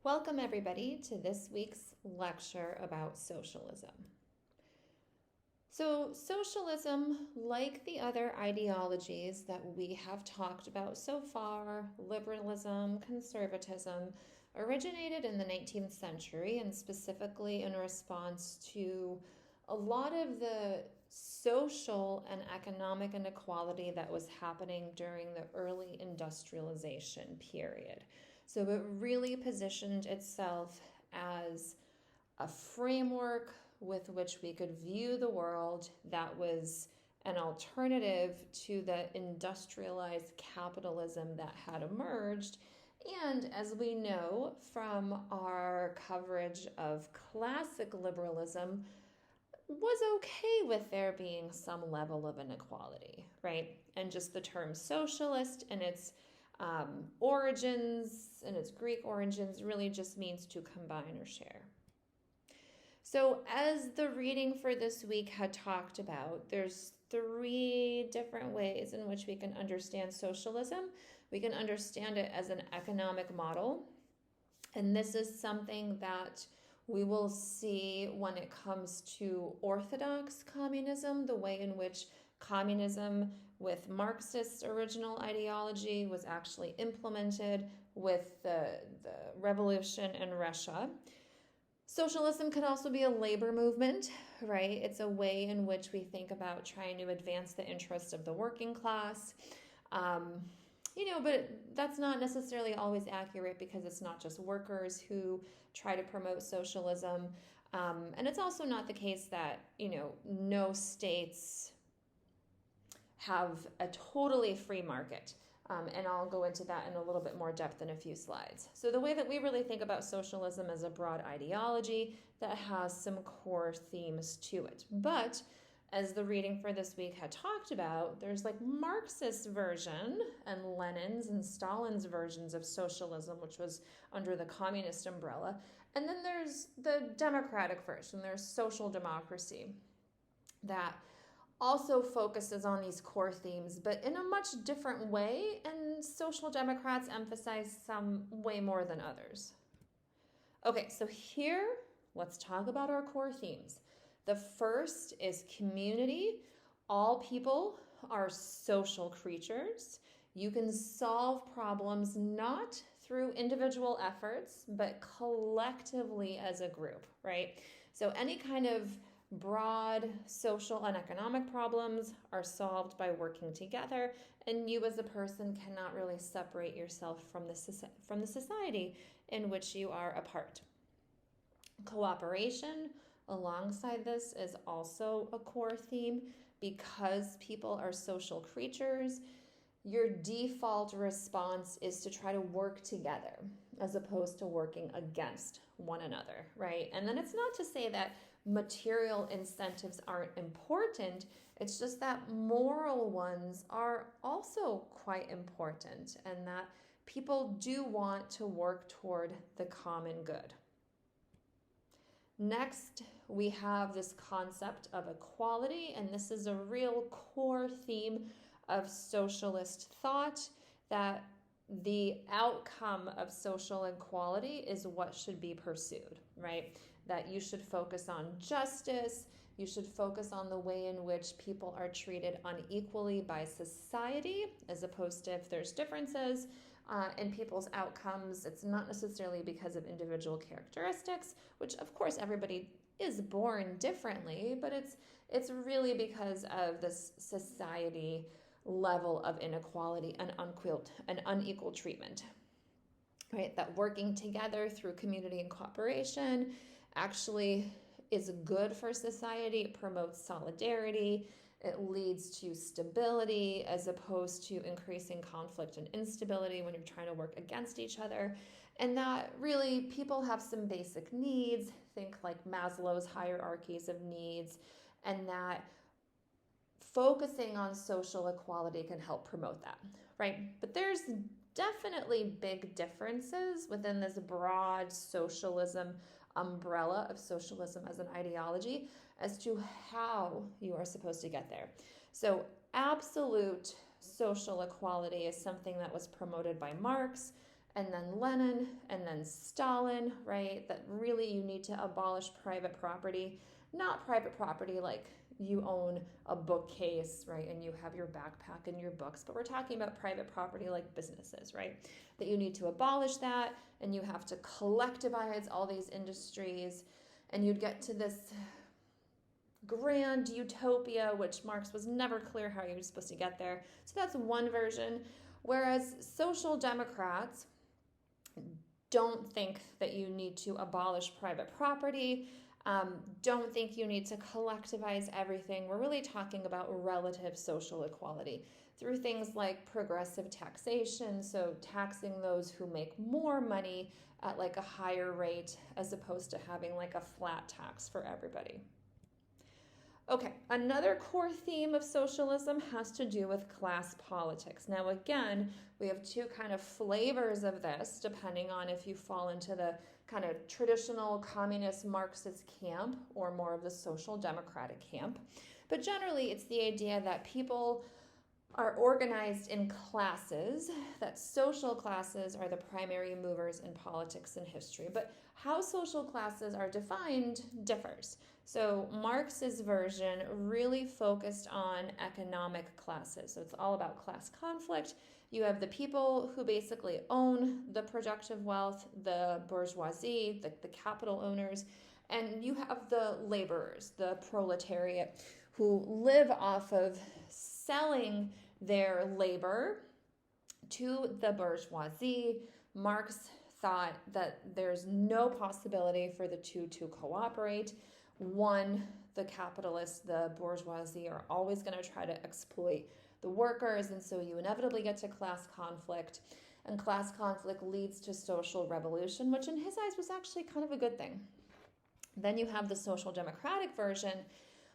Welcome, everybody, to this week's lecture about socialism. So, socialism, like the other ideologies that we have talked about so far, liberalism, conservatism, originated in the 19th century and specifically in response to a lot of the social and economic inequality that was happening during the early industrialization period. So it really positioned itself as a framework with which we could view the world that was an alternative to the industrialized capitalism that had emerged. And as we know from our coverage of classic liberalism, was okay with there being some level of inequality, right? And just the term socialist and its origins and its Greek origins really just means to combine or share. So, as the reading for this week had talked about, there's three different ways in which we can understand socialism. We can understand it as an economic model, and this is something that we will see when it comes to orthodox communism, the way in which communism with Marxist original ideology was actually implemented with the revolution in Russia. Socialism can also be a labor movement, right? It's a way in which we think about trying to advance the interests of the working class. But that's not necessarily always accurate because it's not just workers who try to promote socialism. And it's also not the case that, no states have a totally free market. And I'll go into that in a little bit more depth in a few slides. So the way that we really think about socialism is a broad ideology that has some core themes to it. But as the reading for this week had talked about, there's like Marxist version and Lenin's and Stalin's versions of socialism, which was under the communist umbrella. And then there's the democratic version, there's social democracy that also focuses on these core themes, but in a much different way, and social democrats emphasize some way more than others. Okay, so here, let's talk about our core themes. The first is community. All people are social creatures. You can solve problems not through individual efforts, but collectively as a group, right? So any kind of broad social and economic problems are solved by working together, and you as a person cannot really separate yourself from the society in which you are a part. Cooperation alongside this is also a core theme. Because people are social creatures, your default response is to try to work together as opposed to working against one another, right? And then it's not to say that material incentives aren't important. It's just that moral ones are also quite important, and that people do want to work toward the common good. Next, we have this concept of equality, and this is a real core theme of socialist thought, that the outcome of social equality is what should be pursued, right? That you should focus on justice, you should focus on the way in which people are treated unequally by society, as opposed to if there's differences in people's outcomes. It's not necessarily because of individual characteristics, which of course everybody is born differently, but it's really because of this society level of inequality and unequal treatment, right? That working together through community and cooperation actually is good for society. It promotes solidarity. It leads to stability as opposed to increasing conflict and instability when you're trying to work against each other. And that really, people have some basic needs, think like Maslow's hierarchies of needs, and that focusing on social equality can help promote that, right? But there's definitely big differences within this broad socialism umbrella of socialism as an ideology as to how you are supposed to get there. So absolute social equality is something that was promoted by Marx and then Lenin, and then Stalin, right? That really you need to abolish private property, not private property like you own a bookcase, right? And you have your backpack and your books, but we're talking about private property like businesses, right? That you need to abolish that, and you have to collectivize all these industries, and you'd get to this grand utopia, which Marx was never clear how you were supposed to get there. So that's one version. Whereas social democrats don't think that you need to abolish private property, don't think you need to collectivize everything. We're really talking about relative social equality through things like progressive taxation, so taxing those who make more money at like a higher rate as opposed to having like a flat tax for everybody. Okay, another core theme of socialism has to do with class politics. Now, again, we have two kind of flavors of this, depending on if you fall into the kind of traditional communist Marxist camp or more of the social democratic camp. But generally, it's the idea that people are organized in classes, that social classes are the primary movers in politics and history. But how social classes are defined differs. So Marx's version really focused on economic classes. So it's all about class conflict. You have the people who basically own the productive wealth, the bourgeoisie, the capital owners, and you have the laborers, the proletariat, who live off of selling their labor to the bourgeoisie. Marx thought that there's no possibility for the two to cooperate. One, the capitalists, the bourgeoisie, are always going to try to exploit the workers, and so you inevitably get to class conflict, and class conflict leads to social revolution, which in his eyes was actually kind of a good thing. Then you have the social democratic version,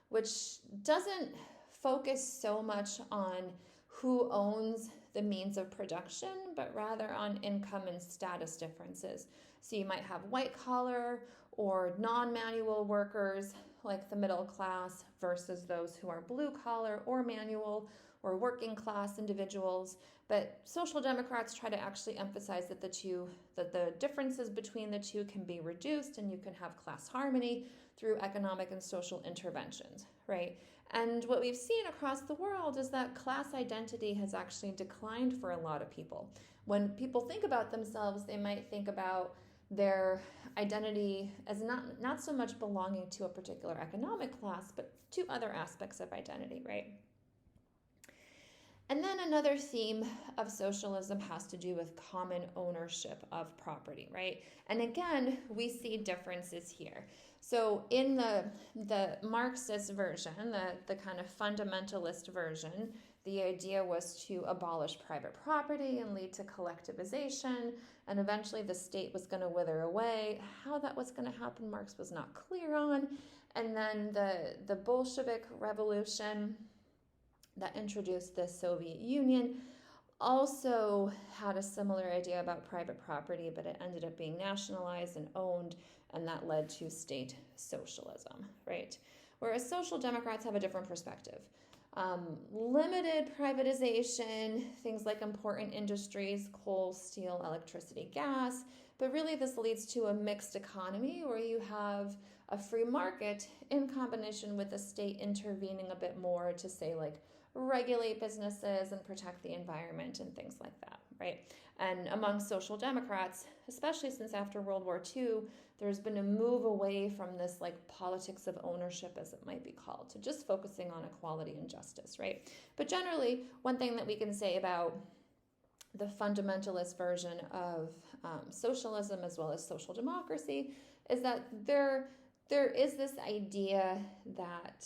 which doesn't focus so much on who owns the means of production, but rather on income and status differences. So you might have white collar or non-manual workers like the middle class versus those who are blue collar or manual or working class individuals. But social democrats try to actually emphasize that the differences between the two can be reduced, and you can have class harmony through economic and social interventions, right? And what we've seen across the world is that class identity has actually declined for a lot of people. When people think about themselves, they might think about their identity as not so much belonging to a particular economic class, but to other aspects of identity, right? And then another theme of socialism has to do with common ownership of property, right? And again, we see differences here. So in the Marxist version, the kind of fundamentalist version, the idea was to abolish private property and lead to collectivization, and eventually the state was going to wither away. How that was going to happen, Marx was not clear on. And then the Bolshevik Revolution that introduced the Soviet Union also had a similar idea about private property, but it ended up being nationalized and owned, and that led to state socialism, right? Whereas social democrats have a different perspective. Limited privatization, things like important industries, coal, steel, electricity, gas, but really this leads to a mixed economy where you have a free market in combination with the state intervening a bit more to say like regulate businesses and protect the environment and things like that, right? And among social democrats, especially since after World War II, there's been a move away from this like politics of ownership, as it might be called, to just focusing on equality and justice, right? But generally, one thing that we can say about the fundamentalist version of socialism as well as social democracy is that there is this idea that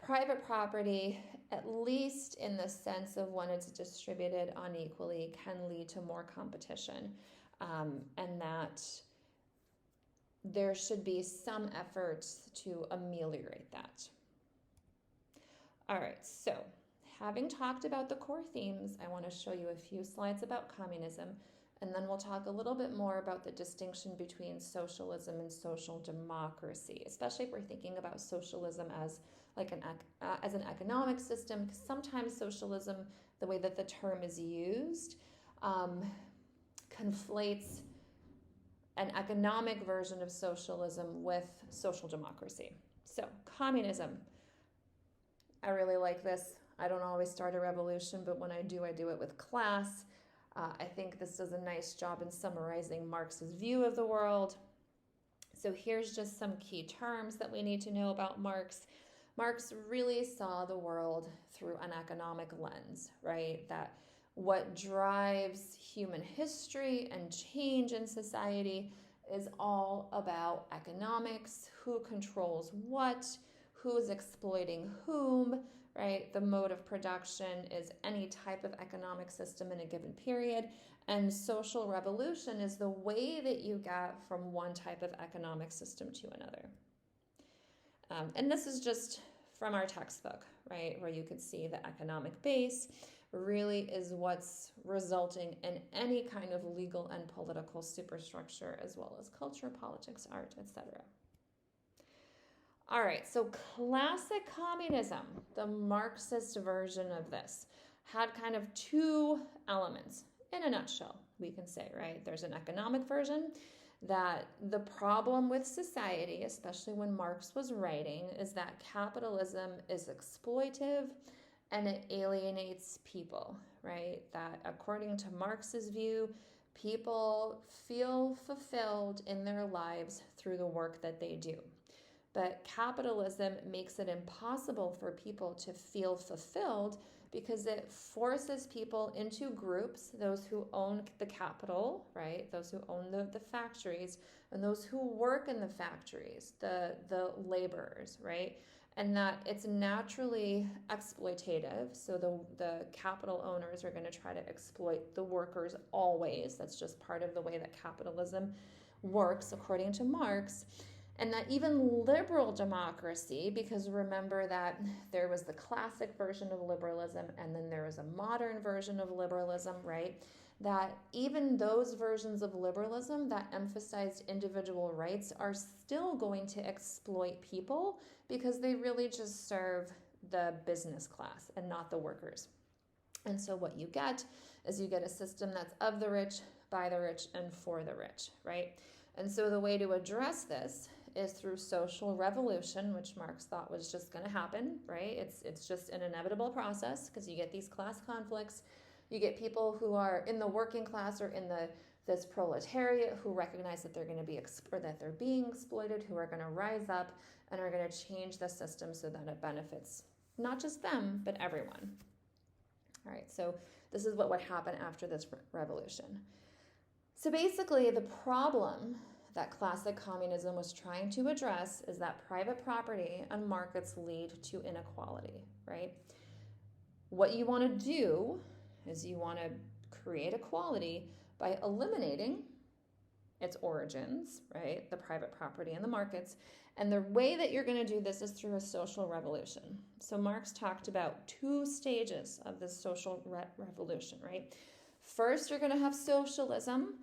private property, at least in the sense of when it's distributed unequally, can lead to more competition, and that there should be some efforts to ameliorate that. All right, so having talked about the core themes, I want to show you a few slides about communism, and then we'll talk a little bit more about the distinction between socialism and social democracy, especially if we're thinking about socialism as like an economic system, because sometimes socialism, the way that the term is used, conflates an economic version of socialism with social democracy. So, communism. I really like this. I don't always start a revolution, but when I do it with class. I think this does a nice job in summarizing Marx's view of the world. So here's just some key terms that we need to know about Marx. Marx really saw the world through an economic lens, right? That what drives human history and change in society is all about economics, who controls what, who's exploiting whom, right? The mode of production is any type of economic system in a given period. And social revolution is the way that you get from one type of economic system to another. And this is just from our textbook, right? Where you could see the economic base really is what's resulting in any kind of legal and political superstructure, as well as culture, politics, art, etc. All right, so classic communism, the Marxist version of this, had kind of two elements in a nutshell, we can say, right? There's an economic version that the problem with society, especially when Marx was writing, is that capitalism is exploitive and it alienates people, right? That according to Marx's view, people feel fulfilled in their lives through the work that they do. But capitalism makes it impossible for people to feel fulfilled because it forces people into groups, those who own the capital, right? Those who own the factories, and those who work in the factories, the laborers, right? And that it's naturally exploitative. So the capital owners are going to try to exploit the workers always. That's just part of the way that capitalism works, according to Marx. And that even liberal democracy, because remember that there was the classic version of liberalism and then there was a modern version of liberalism, right? That even those versions of liberalism that emphasized individual rights are still going to exploit people because they really just serve the business class and not the workers. And so what you get is you get a system that's of the rich, by the rich, and for the rich, right? And so the way to address this is through social revolution, which Marx thought was just going to happen, right? It's just an inevitable process because you get these class conflicts. You get people who are in the working class or in this proletariat who recognize that they're going to be or that they're being exploited, who are going to rise up and are going to change the system so that it benefits not just them, but everyone. All right, so this is what would happen after this revolution. So basically, the problem that classic communism was trying to address is that private property and markets lead to inequality, right? What you want to do is you want to create equality by eliminating its origins, right? The private property and the markets. And the way that you're going to do this is through a social revolution. So Marx talked about two stages of this social revolution, right? First, you're going to have socialism,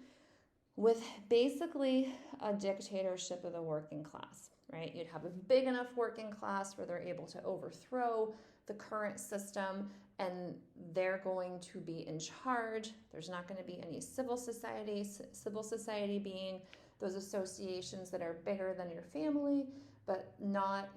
with basically a dictatorship of the working class, right? You'd have a big enough working class where they're able to overthrow the current system and they're going to be in charge. There's not going to be any civil society being those associations that are bigger than your family, but not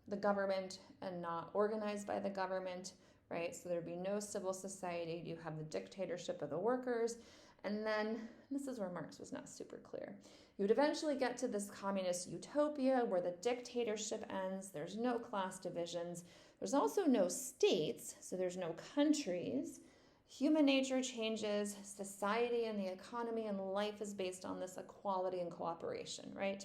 the government and not organized by the government, right? So there'd be no civil society. You have the dictatorship of the workers. And then, this is where Marx was not super clear, you would eventually get to this communist utopia where the dictatorship ends, there's no class divisions, there's also no states, so there's no countries, human nature changes, society and the economy and life is based on this equality and cooperation, right?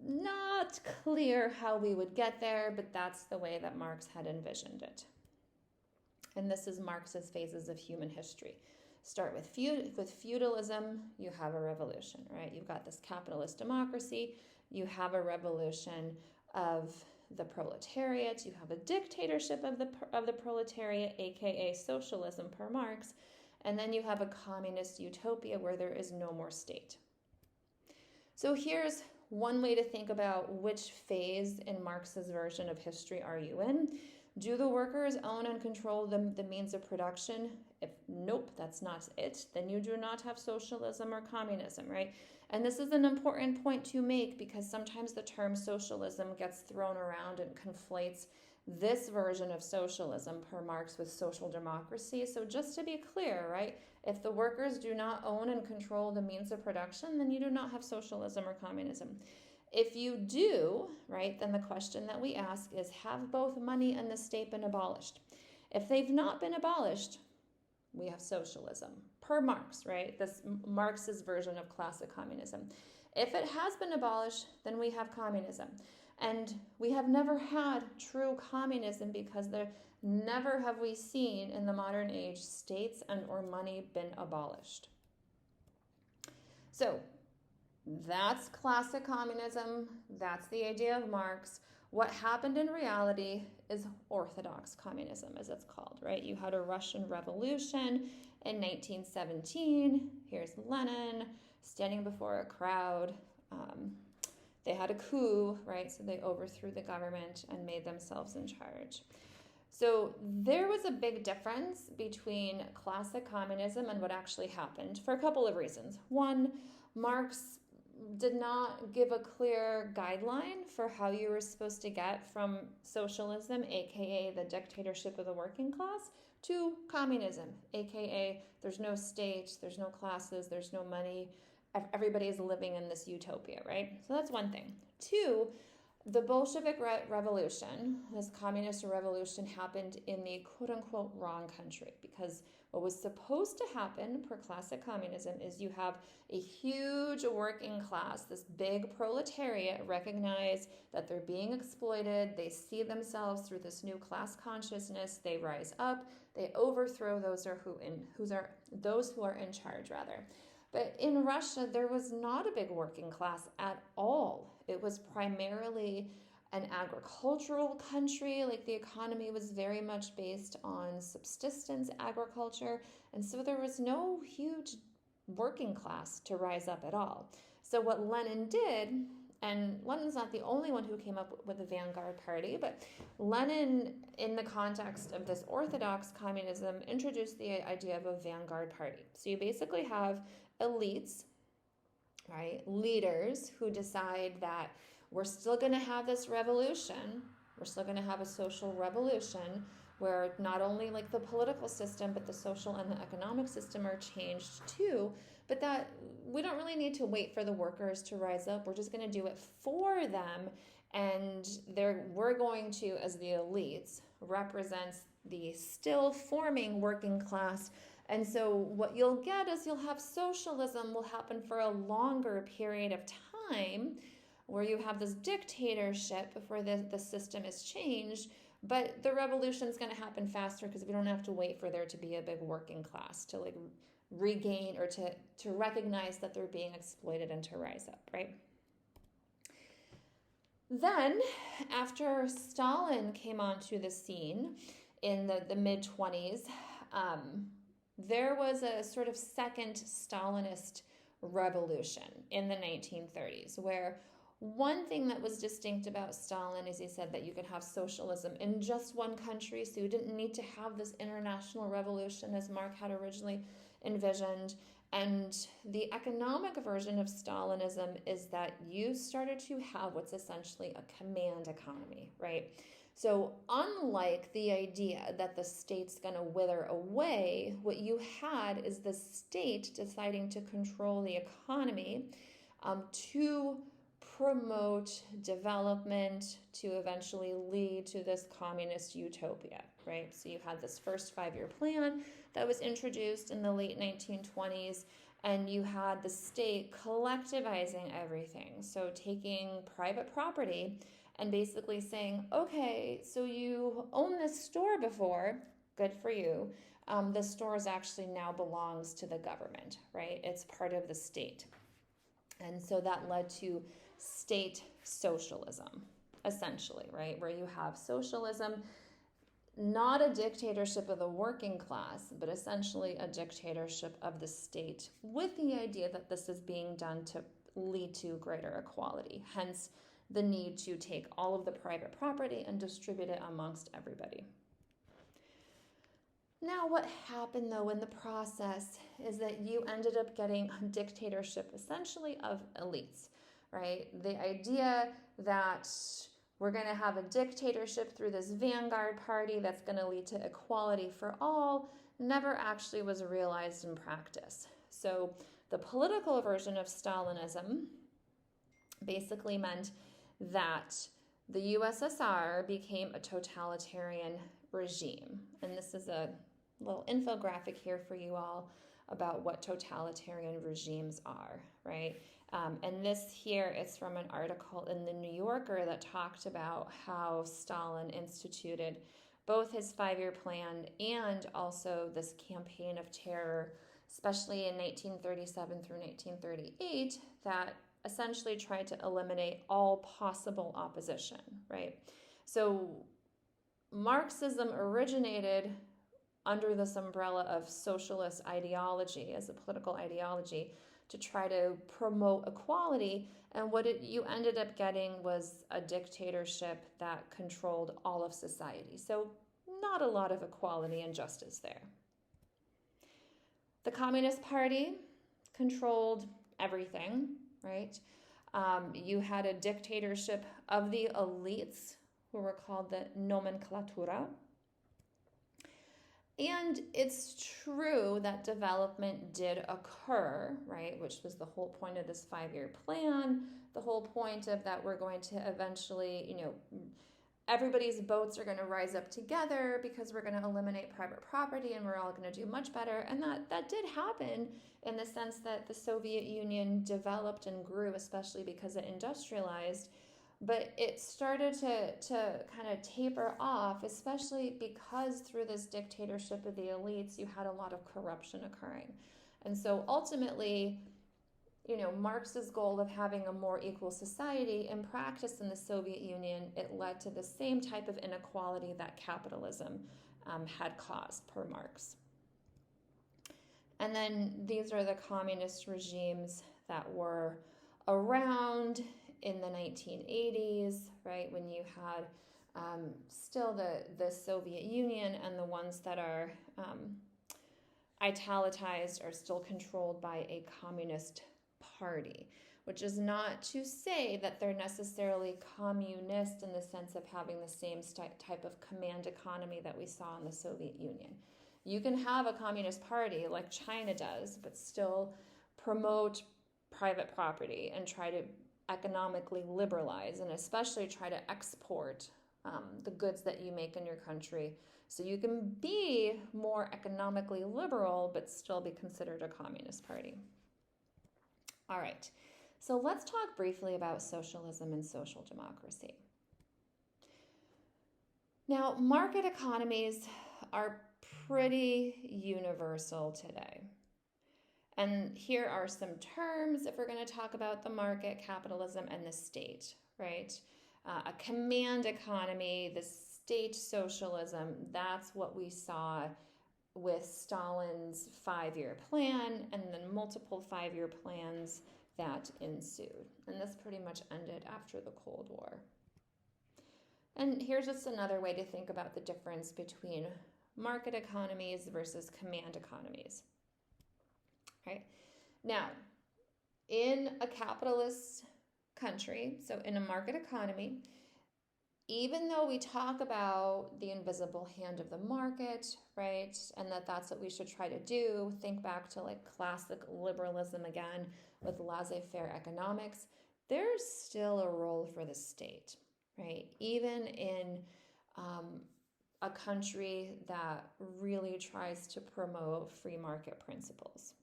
Not clear how we would get there, but that's the way that Marx had envisioned it. And this is Marx's phases of human history. Start with feudalism, you have a revolution, right? You've got this capitalist democracy, you have a revolution of the proletariat, you have a dictatorship of the proletariat, aka socialism per Marx, and then you have a communist utopia where there is no more state. So here's one way to think about which phase in Marx's version of history are you in. Do the workers own and control the means of production? If nope, that's not it, then you do not have socialism or communism, right? And this is an important point to make because sometimes the term socialism gets thrown around and conflates this version of socialism per Marx with social democracy. So just to be clear, right, if the workers do not own and control the means of production, then you do not have socialism or communism. If you do, right, then the question that we ask is, have both money and the state been abolished? If they've not been abolished, we have socialism, per Marx, right? This Marx's version of classic communism. If it has been abolished, then we have communism. And we have never had true communism because never have we seen in the modern age states and or money been abolished. So that's classic communism. That's the idea of Marx. What happened in reality is orthodox communism, as it's called, right? You had a Russian Revolution in 1917. Here's Lenin standing before a crowd. They had a coup, right? So they overthrew the government and made themselves in charge. So there was a big difference between classic communism and what actually happened for a couple of reasons. One, Marx did not give a clear guideline for how you were supposed to get from socialism, aka the dictatorship of the working class, to communism, aka there's no state, there's no classes, there's no money, everybody is living in this utopia, right? So that's one thing. Two, the Bolshevik revolution, this communist revolution, happened in the quote-unquote wrong country, because what was supposed to happen per classic communism is you have a huge working class, this big proletariat, recognize that they're being exploited, they see themselves through this new class consciousness, they rise up, they overthrow those who are in charge, rather. But in Russia, there was not a big working class at all. It was primarily an agricultural country. Like, the economy was very much based on subsistence agriculture. And so there was no huge working class to rise up at all. So what Lenin did, and Lenin's not the only one who came up with the vanguard party, but Lenin, in the context of this orthodox communism, introduced the idea of a vanguard party. So you basically have elites, right, leaders who decide that we're still going to have this revolution, we're still going to have a social revolution where not only like the political system, but the social and the economic system are changed too, but that we don't really need to wait for the workers to rise up. We're just going to do it for them, and we're going to, as the elites, represents the still forming working class. And so what you'll get is you'll have socialism will happen for a longer period of time, where you have this dictatorship before the system is changed, but the revolution is going to happen faster because we don't have to wait for there to be a big working class to like regain or to recognize that they're being exploited and to rise up, right? Then, after Stalin came onto the scene in the mid-20s, there was a sort of second Stalinist revolution in the 1930s, where one thing that was distinct about Stalin is he said that you could have socialism in just one country, so you didn't need to have this international revolution as Marx had originally envisioned. And the economic version of Stalinism is that you started to have what's essentially a command economy, right? So unlike the idea that the state's going to wither away, what you had is the state deciding to control the economy to promote development, to eventually lead to this communist utopia, right? So you had this first 5-year plan that was introduced in the late 1920s, and you had the state collectivizing everything. So taking private property and basically saying, okay, so you own this store before, good for you. The store actually now belongs to the government, right? It's part of the state. And so that led to state socialism, essentially, right? Where you have socialism, not a dictatorship of the working class, but essentially a dictatorship of the state, with the idea that this is being done to lead to greater equality. Hence, the need to take all of the private property and distribute it amongst everybody. Now, what happened though in the process is that you ended up getting a dictatorship essentially of elites, right? The idea that we're going to have a dictatorship through this vanguard party that's going to lead to equality for all never actually was realized in practice. So the political version of Stalinism basically meant that the USSR became a totalitarian regime. And this is a little infographic here for you all about what totalitarian regimes are, right? And this here is from an article in the New Yorker that talked about how Stalin instituted both his 5-year plan and also this campaign of terror, especially in 1937 through 1938, that essentially tried to eliminate all possible opposition, right? So Marxism originated under this umbrella of socialist ideology as a political ideology to try to promote equality, and what you ended up getting was a dictatorship that controlled all of society. So not a lot of equality and justice there. The Communist Party controlled everything, right? You had a dictatorship of the elites, who were called the nomenklatura. And it's true that development did occur, right, which was the whole point of this 5-year plan, the whole point of that we're going to eventually, everybody's boats are going to rise up together because we're going to eliminate private property and we're all going to do much better. And that did happen in the sense that the Soviet Union developed and grew, especially because it industrialized. But it started to kind of taper off, especially because through this dictatorship of the elites, you had a lot of corruption occurring. And so ultimately, Marx's goal of having a more equal society, in practice in the Soviet Union, it led to the same type of inequality that capitalism had caused, per Marx. And then these are the communist regimes that were around in the 1980s, right, when you had still the Soviet Union, and the ones that are italicized are still controlled by a communist party, which is not to say that they're necessarily communist in the sense of having the same type of command economy that we saw in the Soviet Union. You can have a communist party like China does, but still promote private property and try to economically liberalize, and especially try to export the goods that you make in your country, so you can be more economically liberal but still be considered a communist party. All right, so let's talk briefly about socialism and social democracy. Now, market economies are pretty universal today. And here are some terms if we're going to talk about the market, capitalism, and the state, right? A command economy, the state socialism, that's what we saw with Stalin's 5-year plan, and then multiple 5-year plans that ensued. And this pretty much ended after the Cold War. And here's just another way to think about the difference between market economies versus command economies. Right? Now, in a capitalist country, so in a market economy, even though we talk about the invisible hand of the market, right, and that's what we should try to do, think back to like classic liberalism again with laissez-faire economics, there's still a role for the state, right? Even in a country that really tries to promote free market principles.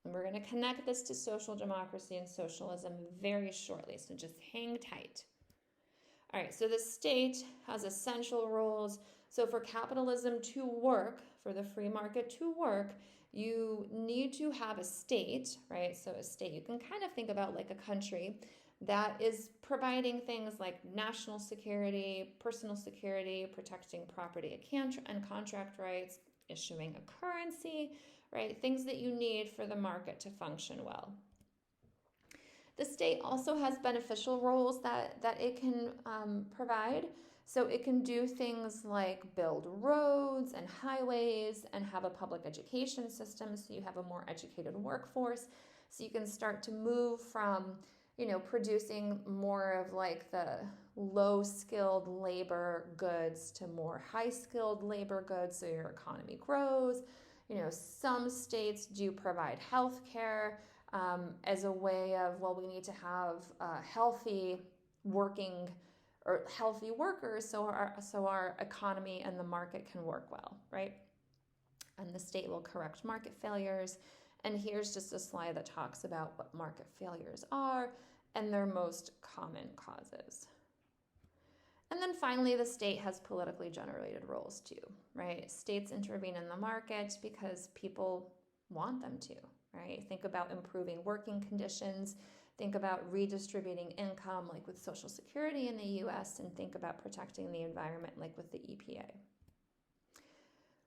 And we're going to connect this to social democracy and socialism very shortly, so just hang tight. All right, so the state has essential roles. So for capitalism to work, for the free market to work, you need to have a state, right? So a state, you can kind of think about like a country that is providing things like national security, personal security, protecting property and contract rights, issuing a currency, right? Things that you need for the market to function well. The state also has beneficial roles that it can provide. So it can do things like build roads and highways and have a public education system so you have a more educated workforce. So you can start to move from, producing more of like the low-skilled labor goods to more high-skilled labor goods so your economy grows. Some states do provide health care as a way of, well, we need to have healthy working or healthy workers so our economy and the market can work well, right? And the state will correct market failures. And here's just a slide that talks about what market failures are and their most common causes. And then finally, the state has politically generated roles too, right? States intervene in the market because people want them to, right? Think about improving working conditions. Think about redistributing income, like with Social Security in the US, and think about protecting the environment, like with the EPA.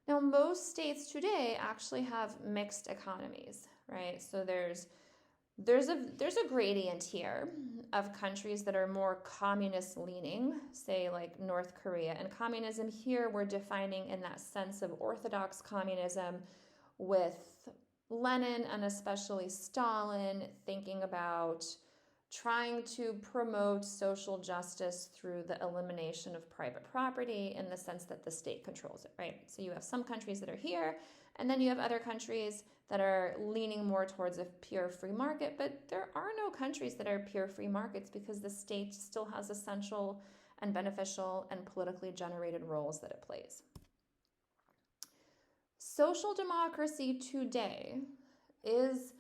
Now, most states today actually have mixed economies, right? So there's a gradient here of countries that are more communist leaning, say like North Korea. And communism here we're defining in that sense of orthodox communism with Lenin and especially Stalin thinking about trying to promote social justice through the elimination of private property in the sense that the state controls it, right? So you have some countries that are here, and then you have other countries that are leaning more towards a pure free market, but there are no countries that are pure free markets because the state still has essential and beneficial and politically generated roles that it plays. Social democracy today is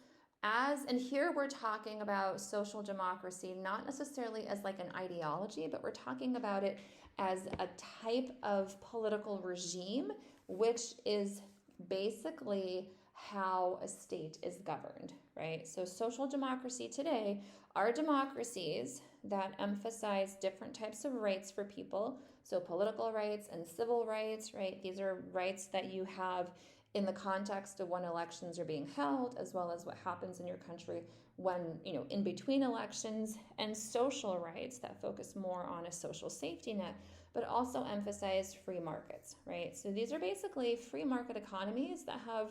and here we're talking about social democracy not necessarily as like an ideology, but we're talking about it as a type of political regime, which is basically how a state is governed, right? So social democracy today are democracies that emphasize different types of rights for people. So political rights and civil rights, right? These are rights that you have in the context of when elections are being held, as well as what happens in your country when, in between elections, and social rights that focus more on a social safety net, but also emphasize free markets, right? So these are basically free market economies that have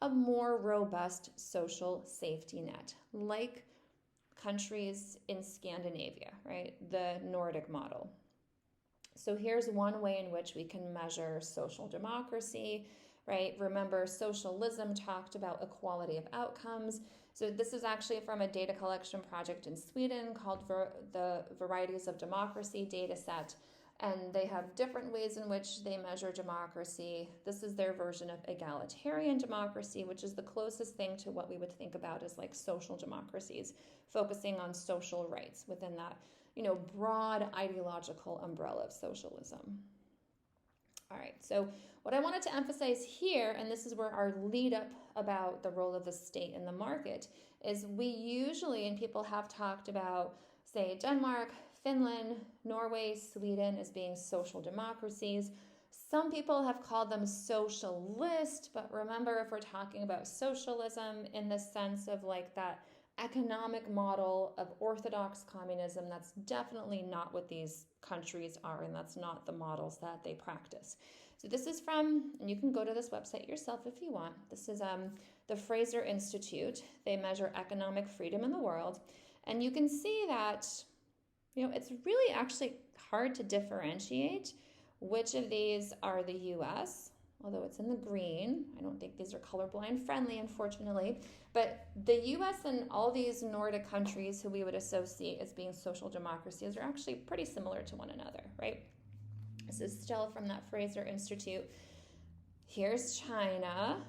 a more robust social safety net, like countries in Scandinavia, right? The Nordic model. So here's one way in which we can measure social democracy, right? Remember, socialism talked about equality of outcomes. So this is actually from a data collection project in Sweden called the Varieties of Democracy data set. And they have different ways in which they measure democracy. This is their version of egalitarian democracy, which is the closest thing to what we would think about as like social democracies, focusing on social rights within that, broad ideological umbrella of socialism. All right, so what I wanted to emphasize here, and this is where our lead up about the role of the state in the market, is we usually, and people have talked about, say, Denmark, Finland, Norway, Sweden as being social democracies. Some people have called them socialist, but remember, if we're talking about socialism in the sense of like that economic model of orthodox communism, that's definitely not what these countries are, and that's not the models that they practice. So this is from, and you can go to this website yourself if you want. This is the Fraser Institute. They measure economic freedom in the world, and you can see that it's really actually hard to differentiate which of these are the US, although it's in the green. I don't think these are colorblind friendly, unfortunately. But the US and all these Nordic countries who we would associate as being social democracies are actually pretty similar to one another, right? This is still from that Fraser Institute. Here's China,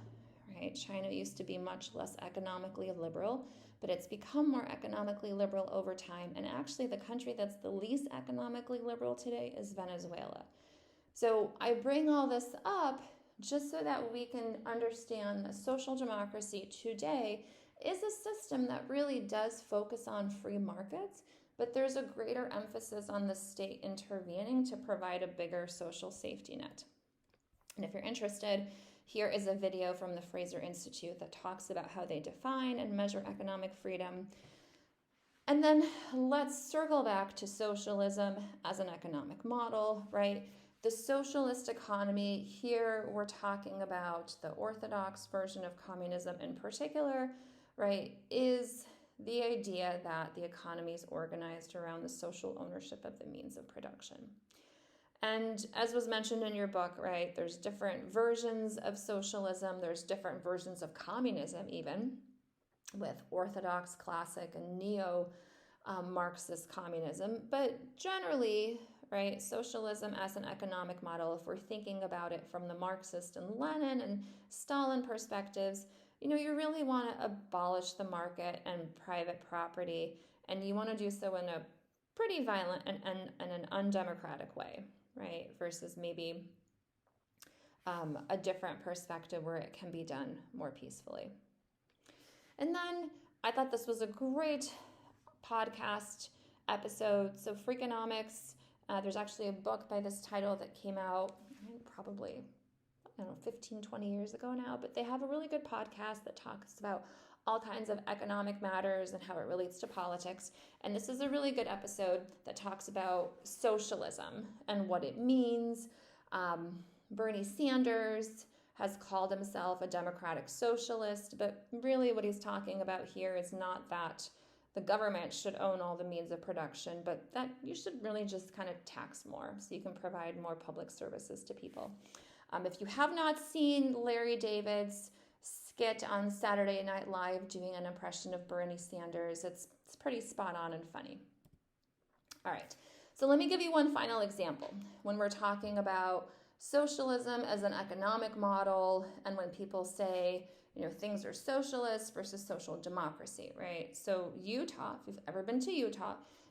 right? China used to be much less economically liberal, but it's become more economically liberal over time. And actually, the country that's the least economically liberal today is Venezuela. So I bring all this up just so that we can understand that social democracy today is a system that really does focus on free markets, but there's a greater emphasis on the state intervening to provide a bigger social safety net. And if you're interested, here is a video from the Fraser Institute that talks about how they define and measure economic freedom. And then let's circle back to socialism as an economic model, right? The socialist economy, here we're talking about the orthodox version of communism in particular, right, is the idea that the economy is organized around the social ownership of the means of production. And as was mentioned in your book, right, there's different versions of socialism, there's different versions of communism even, with orthodox, classic, and neo-Marxist communism. But generally, right, socialism as an economic model, if we're thinking about it from the Marxist and Lenin and Stalin perspectives, you really want to abolish the market and private property, and you want to do so in a pretty violent and an undemocratic way, right, versus maybe a different perspective where it can be done more peacefully. And then I thought this was a great podcast episode. So Freakonomics, there's actually a book by this title that came out probably, 15, 20 years ago now, but they have a really good podcast that talks about all kinds of economic matters and how it relates to politics. And this is a really good episode that talks about socialism and what it means. Bernie Sanders has called himself a democratic socialist, but really what he's talking about here is not that the government should own all the means of production, but that you should really just kind of tax more so you can provide more public services to people. If you have not seen Larry David's skit on Saturday Night Live doing an impression of Bernie Sanders, it's pretty spot on and funny. All right, so let me give you one final example. When we're talking about socialism as an economic model, and when people say, things are socialist versus social democracy, right? So Utah, if you've ever been to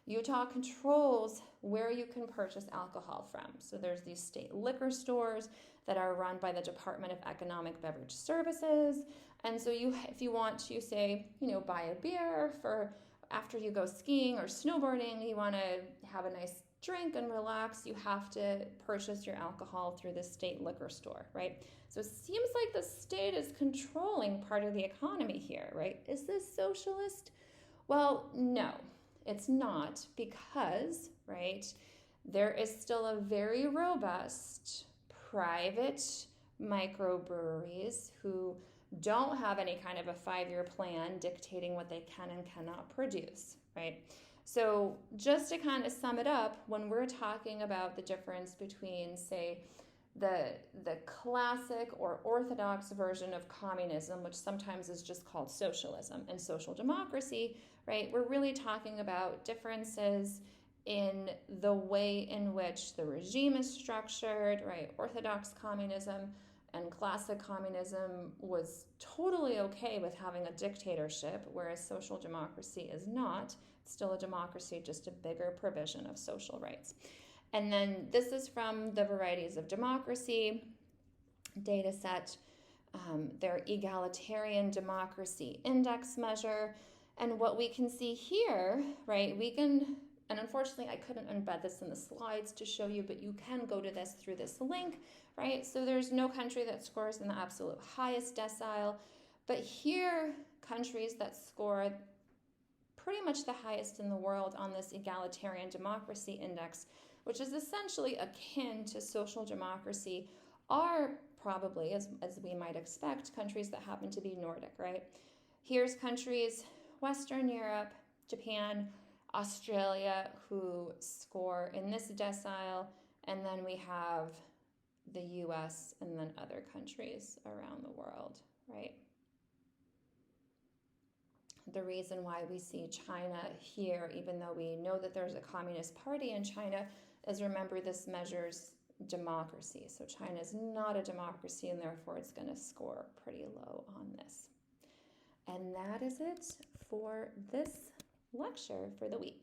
Utah controls where you can purchase alcohol from. So there's these state liquor stores that are run by the Department of Economic Beverage Services. And so if you want to say, buy a beer for after you go skiing or snowboarding, you want to have a nice drink and relax, you have to purchase your alcohol through the state liquor store, right? So it seems like the state is controlling part of the economy here, right? Is this socialist? Well, no, it's not, because, right, there is still a very robust private microbreweries who don't have any kind of a 5-year plan dictating what they can and cannot produce, right? So just to kind of sum it up, when we're talking about the difference between, say, the classic or orthodox version of communism, which sometimes is just called socialism, and social democracy, right, we're really talking about differences in the way in which the regime is structured, right? Orthodox communism and classic communism was totally okay with having a dictatorship, whereas social democracy is not. It's still a democracy, just a bigger provision of social rights. And then this is from the Varieties of Democracy data set, their egalitarian democracy index measure. And what we can see here, right, and unfortunately I couldn't embed this in the slides to show you, but you can go to this through this link, right? So there's no country that scores in the absolute highest decile, but here, countries that score pretty much the highest in the world on this egalitarian democracy index, which is essentially akin to social democracy, are probably, as we might expect, countries that happen to be Nordic, right? Here's countries, Western Europe, Japan, Australia, who score in this decile, and then we have the US and then other countries around the world, right? The reason why we see China here, even though we know that there's a communist party in China, is, remember, this measures democracy. So China is not a democracy, and therefore it's going to score pretty low on this. And that is it for this lecture for the week.